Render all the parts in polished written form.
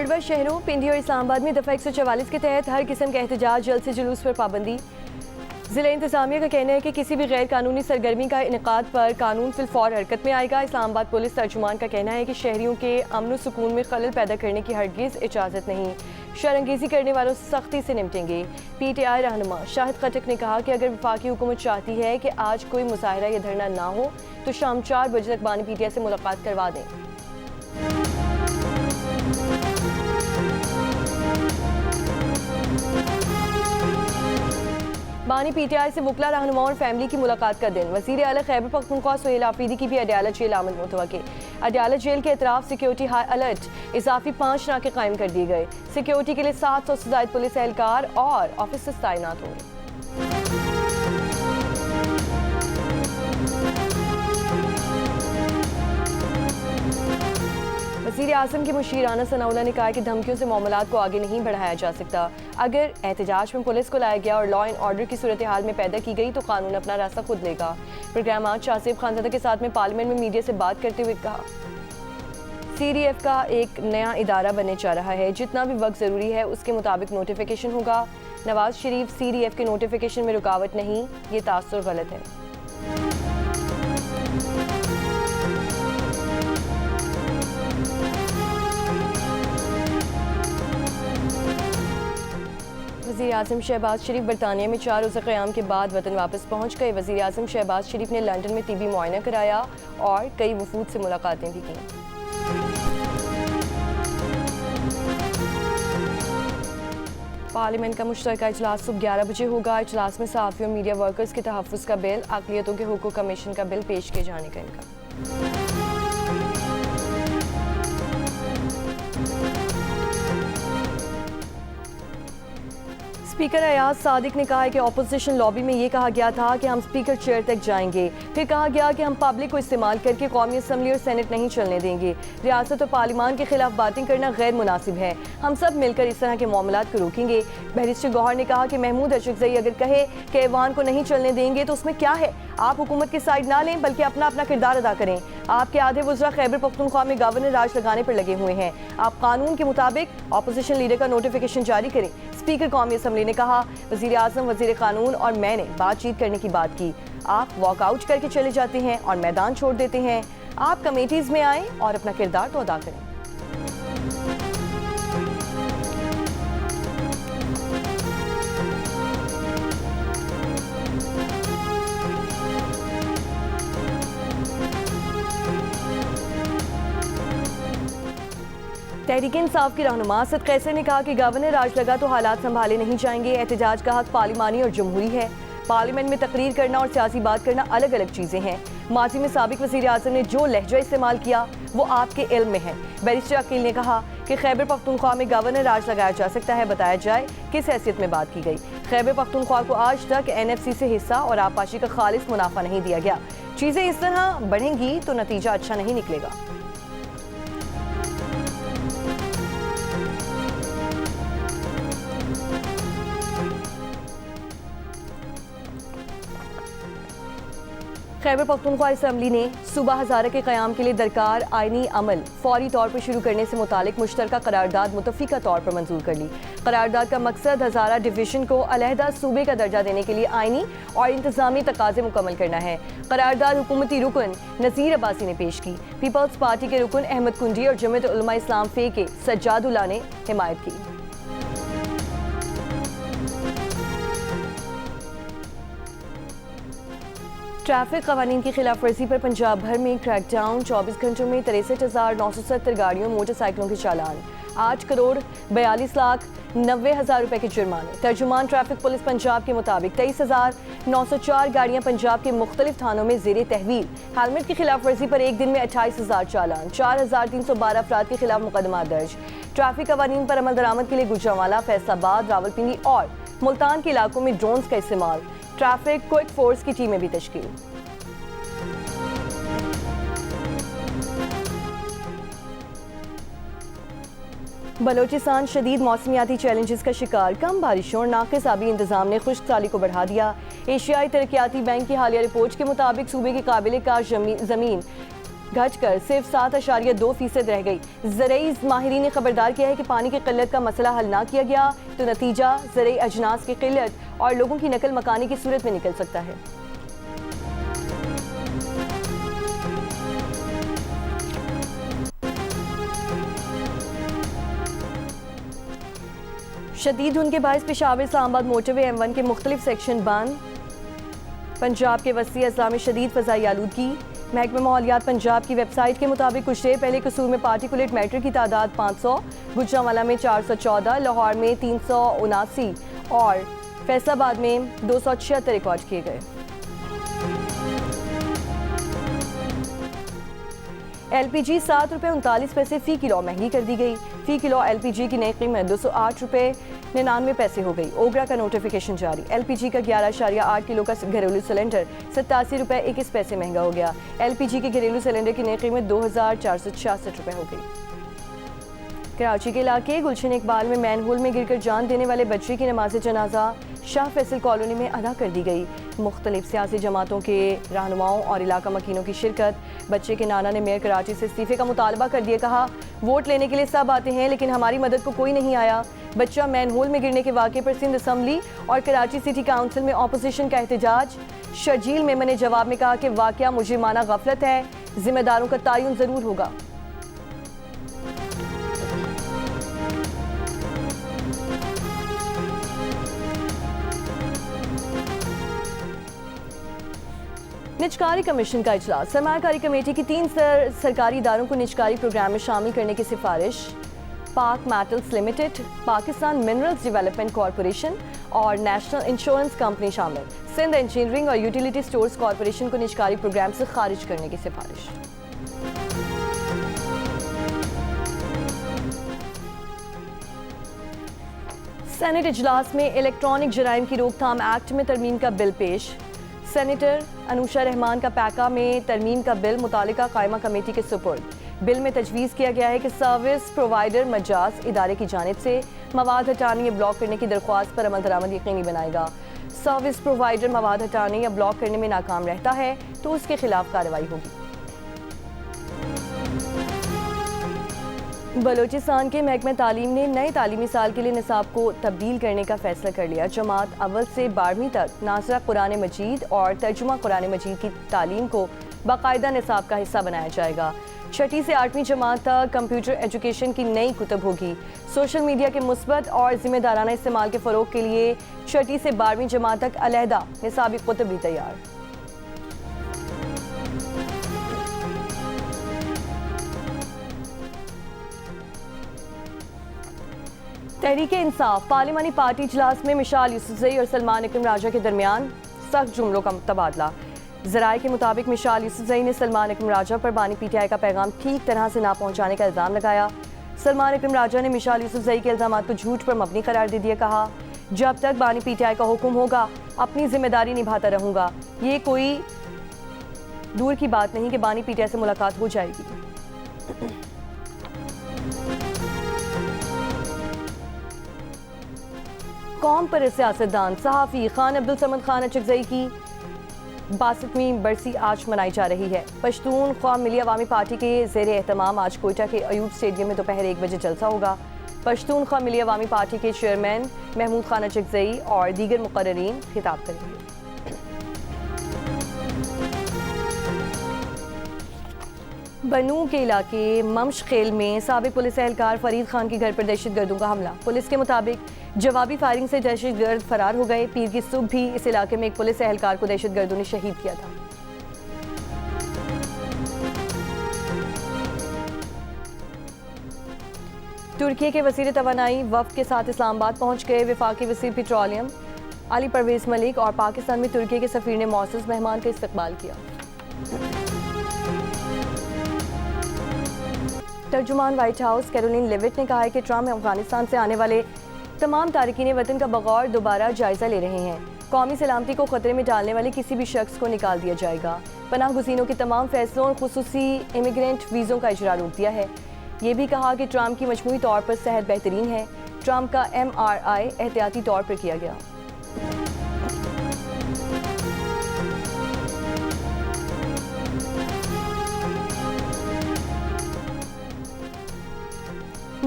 अरबा शहरों पिंडी और इस्लामाबाद में दफ़ा 144 के तहत हर किस्म के एहतजाज, जल्द से जुलूस पर पाबंदी। ज़िला इंतज़ामिया का कहना है कि किसी भी गैर कानूनी सरगर्मी का इनेकाद पर कानून फिलफौर हरकत में आएगा। इस्लामाबाद पुलिस तर्जुमान का कहना है कि शहरियों के अमन व सुकून में खलल पैदा करने की हरगिज़ इजाज़त नहीं, शरअंगेज़ी करने वालों से सख्ती से निपटेंगे। PTI रहनुमा शाहिद खटक ने कहा कि अगर वफाकी हुकूमत चाहती है कि आज कोई मुजाहरा या धरना ना हो तो शाम 4 बजे तक बानी PTI से मुलाकात करवा दें। बानी PTI से वकला रहनुमा और फैमिली की मुलाकात का दिन। वज़ीर आला खैबर पख्तूनख्वा सुहेल आफरीदी की भी अडयाला जेल आमद मुतवक्किल। अडयाला जेल के अतराफ सिक्योरिटी हाई अलर्ट, इजाफी 5 नाके कायम कर दिए गए। सिक्योरिटी के लिए 700 से ज़ायद पुलिस एहलकार और ऑफिसर्स तैनात होंगे। वज़ीर आज़म के मुशीर राना सनाउल्लाह ने कहा कि धमकियों से मामलात को आगे नहीं बढ़ाया जा सकता। अगर एहतजाज में पुलिस को लाया गया और लॉ एंड ऑर्डर की सूरत हाल में पैदा की गई तो कानून अपना रास्ता खुद लेगा। प्रोग्राम आज शाहसेब खानज़ादा के साथ में पार्लियामेंट में मीडिया से बात करते हुए कहा, CDF का एक नया इदारा बनने जा रहा है, जितना भी वक्त ज़रूरी है उसके मुताबिक नोटिफिकेशन होगा। नवाज शरीफ CDF के नोटिफिकेशन में रुकावट नहीं, ये तासुर गलत है। वज़ीर आज़म शहबाज शरीफ बरतानिया में 4 रोज़ा क़याम के बाद वतन वापस पहुँच गए। वज़ीर आज़म शहबाज शरीफ ने लंदन में TB मुआयना कराया और कई वफूद से मुलाकातें भी कीं। पार्लियामेंट का मुश्तरका इजलास सुबह 11 बजे होगा। इजलास में सहाफ़ी और मीडिया वर्कर्स के तहफ़्फ़ुज़ का बिल, अक़लियतों के हुकूक़ कमीशन का बिल पेश किए जाने का इम्कान। स्पीकर अयाज सादिक ने कहा है कि अपोजिशन लॉबी में ये कहा गया था कि हम स्पीकर चेयर तक जाएंगे, फिर कहा गया कि हम पब्लिक को इस्तेमाल करके कौमी असम्बली और सेनेट नहीं चलने देंगे। रियासत और पार्लियामान के खिलाफ बातें करना गैर मुनासिब है, हम सब मिलकर इस तरह के मामलात को रोकेंगे। बैरिस्टर गौहर ने कहा कि महमूद अशरफजई अगर कहे कि ऐवान को नहीं चलने देंगे तो उसमें क्या है, आप हुकूमत की साइड ना लें बल्कि अपना अपना किरदार अदा करें। आपके आधे वज़रा खैबर पख्तूनख्वा में गवर्नर राज लगाने पर लगे हुए हैं, आप कानून के मुताबिक अपोजिशन लीडर का नोटिफिकेशन जारी करें। स्पीकर कौमी असम्बली ने कहा, वज़ीर आज़म, वज़ीर कानून और मैंने बातचीत करने की बात की, आप वॉकआउट करके चले जाते हैं और मैदान छोड़ देते हैं। आप कमेटीज़ में आएँ और अपना किरदार तो अदा करें। तहरीक इंसाफ की रहनुमा असद कैसर ने कहा कि गवर्नर राज लगा तो हालात संभाले नहीं जाएंगे। एहतजाज का हक पार्लिमानी और जमहूरी है। पार्लियामेंट में तकरीर करना और सियासी बात करना अलग अलग चीज़ें हैं। माजी में साबिक वज़ीर आज़म ने जो लहजा इस्तेमाल किया वो आपके इल्म में है। बैरिस्टर अकील ने कहा कि खैबर पख्तूनख्वा में गवर्नर राज लगाया जा सकता है, बताया जाए किस हैसियत में बात की गई। खैबर पख्तूनख्वा को आज तक NFC से हिस्सा और आबपाशी का खालिस मुनाफा नहीं दिया गया। चीज़ें इस तरह बढ़ेंगी तो नतीजा अच्छा नहीं निकलेगा। खैबर पख्तूनख्वा असम्बली ने सूबा हज़ारा के क़याम के लिए दरकार आइनी अमल फौरी तौर पर शुरू करने से मुतालिक मुश्तरका करारदाद मुतफ़िका तौर पर मंजूर कर ली। करारदाद का मकसद हज़ारा डिवीज़न को अलहदा सूबे का दर्जा देने के लिए आइनी और इंतज़ामी तकाज़े मुकम्मल करना है। करारदाद हुकूमती रुकन नज़ीर अब्बासी ने पेश की। पीपल्स पार्टी के रुकन अहमद कुंडी और जमीयत उलमा इस्लाम फ़े के सज्जादुल्लाह ने हिमायत की। ट्रैफिक कवानीन की खिलाफ वर्जी पर पंजाब भर में क्रैकडाउन। 24 घंटों में 63,970 गाड़ियों मोटरसाइकिलों के चालान। 8,42,90,000 रुपए के जुर्माने। तर्जुमान ट्रैफिक पुलिस पंजाब के मुताबिक 23,904 गाड़ियां पंजाब के मुख्तलिफ थानों में ज़ेरे तहवील। हेलमेट की खिलाफ वर्जी पर एक दिन में 28,000 चालान। 4,312 अफराद के खिलाफ मुकदमा दर्ज। ट्रैफिक कवानीन पर अमल दरामद के लिए गुजरांवाला, फैसलाबाद, रावलपिंडी और मुल्तान के इलाकों में ड्रोन्स का इस्तेमाल। ट्रैफिक क्विक फोर्स की टीमें भी तश्कील। बलोचिस्तान शदीद मौसमियाती चैलेंजेस का शिकार। कम बारिशों और नाक़िस आबी इंतजाम ने खुश्क साली को बढ़ा दिया। एशियाई तरक्याती बैंक की हालिया रिपोर्ट के मुताबिक सूबे की काबिल कार ज़मीन घटकर सिर्फ 7.2% रह गई। ज़रई माहिरीन ने खबरदार किया है कि पानी की किल्लत का मसला हल ना किया गया तो नतीजा ज़रई अजनास की किल्लत और लोगों की नकल मकानी की सूरत में निकल सकता है। शदीद धुंध के बायस पेशावर इस्लामाबाद मोटरवे M1 के मुख्तलिफ सेक्शन बंद। पंजाब के वसी अजला में शदीद फ़ज़ाई आलूदगी। महकमा माहौलियात पंजाब की वेबसाइट के मुताबिक कुछ देर पहले कसूर में पार्टिकुलेट मैटर की तादाद 500, गुजरांवाला में 414, लाहौर में 379 और फैसलाबाद में 276 रिकॉर्ड किए गए। LPG 7 रुपये 39 पैसे फ़ी किलो महंगी कर दी गई। फ़ी किलो LPG की नई कीमत 208 रुपये 99 पैसे हो गई। ओगरा का नोटिफिकेशन जारी। LPG का 11.8 किलो का घरेलू सिलेंडर 87 रुपये 21 पैसे महंगा हो गया। LPG के घरेलू सिलेंडर की नई कीमत 2466 रुपये हो गई। कराची के इलाके गुलशन इकबाल में मैनहोल में गिरकर जान देने वाले बच्चे की नमाज जनाजा शाह फैसल कॉलोनी में अदा कर दी गई। मुख्तलिफ सियासी जमातों के रहनुमाओं और इलाका मकीनों की शिरकत। बच्चे के नाना ने मेयर कराची से इस्तीफे का मुतालबा कर दिया। कहा, वोट लेने के लिए सब आते हैं लेकिन हमारी मदद को कोई नहीं आया। बच्चा मैनहोल में गिरने के वाक़े पर सिंध असम्बली और कराची सिटी काउंसिल में अपोजिशन का एहतजाज। शर्जील मेमन ने जवाब में कहा कि वाक़या मुजरिमाना गफलत है, जिम्मेदारों का तयन ज़रूर होगा। निजकारी कमीशन का इजलास। सरमायाकारी कमेटी की 3 सरकारी इदारों को निजकारी प्रोग्राम में शामिल करने की सिफारिश। पाक metals limited, Pakistan minerals development corporation और नेशनल इंश्योरेंस कंपनी शामिल। सिंध इंजीनियरिंग और यूटिलिटी स्टोर्स कॉरपोरेशन को निजकारी प्रोग्राम से खारिज करने की सिफारिश। सेनेट इजलास में इलेक्ट्रॉनिक जराइम की रोकथाम एक्ट में तरमीम का बिल पेश। सेनेटर अनुशा रहमान का पैका में तरमीम का बिल मुतालिका कायमा कमेटी के सुपुर्द। बिल में तजवीज़ किया गया है कि सर्विस प्रोवाइडर मजाज इदारे की जानिब से मवाद हटाने या ब्लॉक करने की दरख्वास्त पर अमल दरामद यकीनी बनाएगा। सर्विस प्रोवाइडर मवाद हटाने या ब्लॉक करने में नाकाम रहता है तो उसके खिलाफ कार्रवाई होगी। बलोचिस्तान के महकमा तालीम ने नए तालीमी साल के लिए निसाब को तब्दील करने का फैसला कर लिया। जमात अव्वल से 12वीं तक नाज़रा कुरान मजीद और तर्जुमा कुरान मजीद की तालीम को बाकायदा निसाब का हिस्सा बनाया जाएगा। 6ठी से 8वीं जमात तक कंप्यूटर एजुकेशन की नई कुतब होगी। सोशल मीडिया के मुस्बत और जिम्मेदाराना इस्तेमाल के फ़रोग के लिए 6ठी से 12वीं जमात तक अलहदा निसाबी कुतब भी तैयार। तहरीके इंसाफ पार्लिमानी पार्टी इजलास में मिशाल यूसुफजई और सलमान इकरम राजा के दरमियान सख्त जुमलों का तबादला। ज़राए के मुताबिक मिशाल यूसुफजई ने सलमान इकरम राजा पर बानी PTI का पैगाम ठीक तरह से ना पहुँचाने का इल्ज़ाम लगाया। सलमान इकरम राजा ने मिशाल यूसुफजई के इल्ज़ाम को झूठ पर मबनी करार दे दिया। कहा, जब तक बानी PTI का हुक्म होगा अपनी जिम्मेदारी निभाता रहूँगा। ये कोई दूर की बात नहीं कि बानी PTI से मुलाकात हो जाएगी। कौम पर सियासतदान सहाफ़ी खान अब्दुल समद खान अचकज़ई की 62वीं बरसी आज मनाई जा रही है। पश्तून ख्वाम मिली अवामी पार्टी के ज़ेर एहतमाम आज कोयटा के अयूब स्टेडियम में दोपहर 1 बजे जलसा होगा। पश्तून ख्वाम मिली अवामी पार्टी के चेयरमैन महमूद खान अचकज़ई और दीगर मुक़र्ररीन खिताब करेंगे। बनू के इलाके ममशखेल में साबिक पुलिस एहलकार फरीद खान के घर पर दहशतगर्दों का हमला। पुलिस के मुताबिक जवाबी फायरिंग से दहशतगर्द फरार हो गए। पीर की सुबह भी इस इलाके में एक पुलिस एहलकार को दहशतगर्दों ने शहीद किया था। तुर्की के वज़ीर तवानाई वफ़द के साथ इस्लामाबाद पहुंच गए। वफाकी वज़ीर पेट्रोलियम अली परवेज़ मलिक और पाकिस्तान में तुर्की के सफ़ीर ने मौसूस मेहमान का इस्तकबाल किया। तर्जुमान व्हाइट हाउस कैरोलिन लेविट ने कहा है कि ट्रंप अफगानिस्तान से आने वाले तमाम तारकीन वतन का बगौर दोबारा जायजा ले रहे हैं। कौमी सलामती को खतरे में डालने वाले किसी भी शख्स को निकाल दिया जाएगा। पनाह गुज़ीनों के तमाम फैसलों और खुसूसी इमिग्रेंट वीज़ों का इजरा रोक दिया है। ये भी कहा कि ट्रंप की मजमूई तौर पर सेहत बेहतरीन है। ट्रंप का MRI एहतियाती तौर पर किया गया।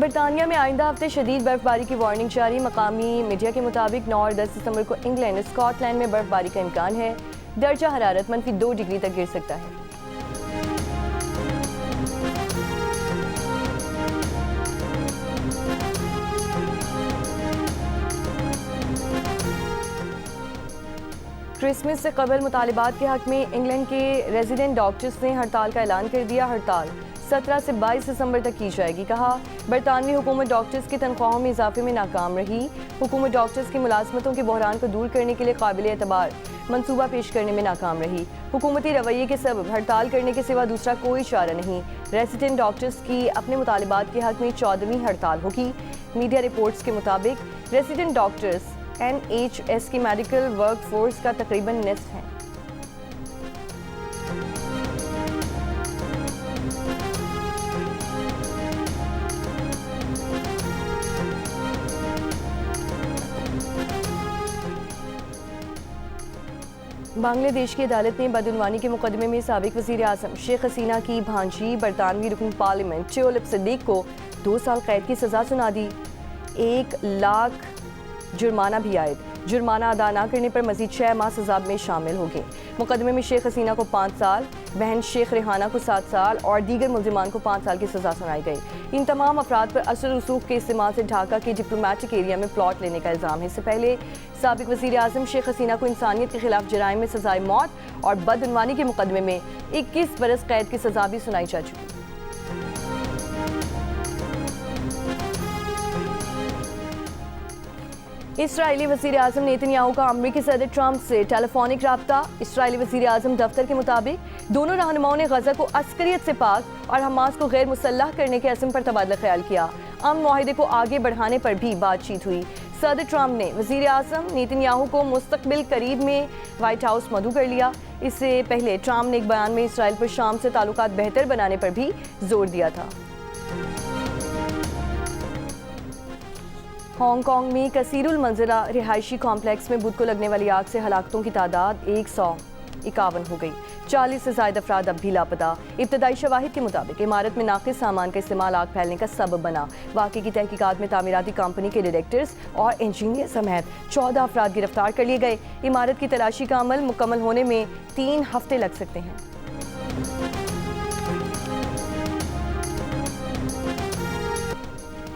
बरतानिया में आइंदा हफ्ते शदीद बर्फबारी की वार्निंग जारी। मकामी मीडिया के मुताबिक 9 और 10 दिसंबर को इंग्लैंड स्कॉटलैंड में बर्फबारी का इम्कान है। दर्जा हरारत -2 डिग्री तक गिर सकता है। क्रिसमस से कबल मुतालिबात के हक में इंग्लैंड के रेजिडेंट डॉक्टर्स ने हड़ताल का ऐलान कर दिया। हड़ताल 17 से 22 दिसंबर तक की जाएगी। कहा, बरतानवी हुकूमत डॉक्टर्स की तनख्वाहों में इजाफे में नाकाम रही। हुकूमत डॉक्टर्स की मुलाजमतों के बहरान को दूर करने के लिए काबिल एतबार मनसूबा पेश करने में नाकाम रही। हुकूमती रवैये के सबब हड़ताल करने के सिवा दूसरा कोई चारा नहीं। रेजिडेंट डॉक्टर्स की अपने मुतालिबात के हक में 14वीं हड़ताल होगी। मीडिया रिपोर्ट्स के मुताबिक रेजिडेंट डॉक्टर्स NHS की मेडिकल वर्क फोर्स का तकरीबन निस्फ है। बांग्लादेश की अदालत ने बदउनवानी के मुकदमे में साबिक वज़ीर आज़म शेख हसीना की भांजी बरतानवी रुकन पार्लियामेंट टियोलिप सिद्दीक को 2 साल कैद की सज़ा सुना दी। 1 लाख जुर्माना भी आयद। जुर्माना अदा न करने पर मजीद 6 माह सजा में शामिल होंगे। मुकदमे में शेख हसीना को 5 साल, बहन शेख रेहाना को 7 साल और दीगर मुल्जिमान को 5 साल की सजा सुनाई गई। इन तमाम अफराद पर असर रसूख के इस्तेमाल से ढाका के डिप्लोमेटिक एरिया में प्लॉट लेने का इल्ज़ाम है। इससे पहले साबिक वज़ीर आज़म शेख हसीना को इंसानियत के खिलाफ जराइम में सजाए मौत और बदउनवानी के मुकदमे में 21 बरस कैद की सजा भी सुनाई जा चुकी। इसराइली वज़ीर आज़म नेतन्याहू का अमरीकी सदर ट्रंप से टेलीफोनिक रब्ता। इसराइली वज़ीर आज़म दफ्तर के मुताबिक दोनों रहनुमाओं ने गजा को अस्करियत से पाक और हमास को गैर मुसल्लह करने के अज़्म पर तबादला ख्याल किया। अमन मुआहिदे को आगे बढ़ाने पर भी बातचीत हुई। सदर ट्रंप ने वज़ीर आज़म नेतन्याहू को मुस्तकबिल करीब में व्हाइट हाउस मदऊ कर लिया। इससे पहले ट्रंप ने एक बयान में इसराइल पर शाम से ताल्लुकात बेहतर बनाने पर भी जोर दिया था। हांगकांग में कसीरुल मंजिला रिहायशी कॉम्प्लेक्स में बुध को लगने वाली आग से हलाकतों की तादाद 151 हो गई। 40 से ज़ायद अफराद अब भी लापता। इब्तदाई शवाहिद के मुताबिक इमारत में नाक़िस सामान का इस्तेमाल आग फैलने का सबब बना। वाक़े की तहकीकात में तामीराती कंपनी के डायरेक्टर्स और इंजीनियर समेत 14 अफराद गिरफ्तार कर लिए गए। इमारत की तलाशी का अमल मुकम्मल होने में 3 हफ्ते लग सकते हैं।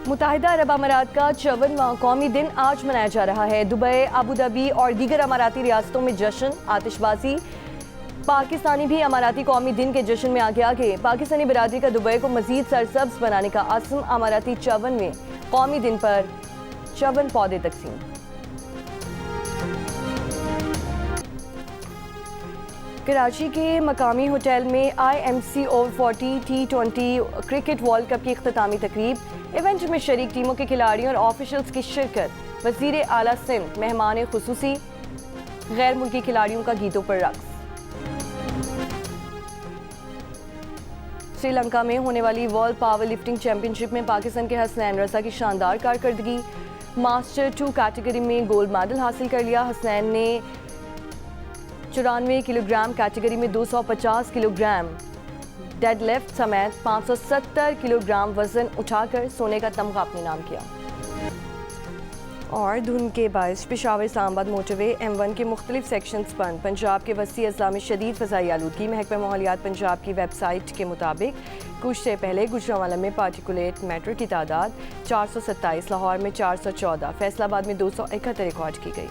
मुत्तहिदा अरब अमारात का 54वां कौमी दिन आज मनाया जा रहा है। दुबई, अबू धाबी और दीगर अमाराती रियासतों में जश्न, आतिशबाजी। पाकिस्तानी भी अमाराती कौमी दिन के जश्न में आगे आगे। पाकिस्तानी बिरादरी का दुबई को मजीद सरसब्ज बनाने का अज़्म। अमाराती 54वें कौमी दिन पर 54 पौधे तकसीम। कराची के मकामी होटल में IMC over 40 T20 cricket world cup की इख्तितामी तकरीब। इवेंट में शरीक टीमों के खिलाड़ियों और ऑफिशियल्स की शिरकत। वज़ीर आला सिंध मेहमान खुसूसी। गैर मुल्की खिलाड़ियों का गीतों पर रक्स। श्रीलंका में होने वाली वर्ल्ड पावर लिफ्टिंग चैंपियनशिप में पाकिस्तान के हसनैन रज़ा की शानदार कारकर्दगी। मास्टर 2 कैटेगरी में गोल्ड मेडल हासिल कर लिया। हसनैन ने 94 किलोग्राम कैटेगरी में 250 किलोग्राम डेडलिफ्ट समेत 570 किलोग्राम वजन उठाकर सोने का तमगा अपने नाम किया। और धुंध के बायस पेशावर इस्लामाबाद मोटरवे M1 के मुख्तलिफ सेक्शंस बंद। पंजाब के वसी अजला में शदीद फ़ज़ाई आलूदगी। महकमा माहौलियात पंजाब की वेबसाइट के मुताबिक कुछ से पहले गुजरांवाला में पार्टिकुलेट मैटर की तादाद 427, लाहौर में 414, फैसलाबाद में 271 रिकॉर्ड की गई।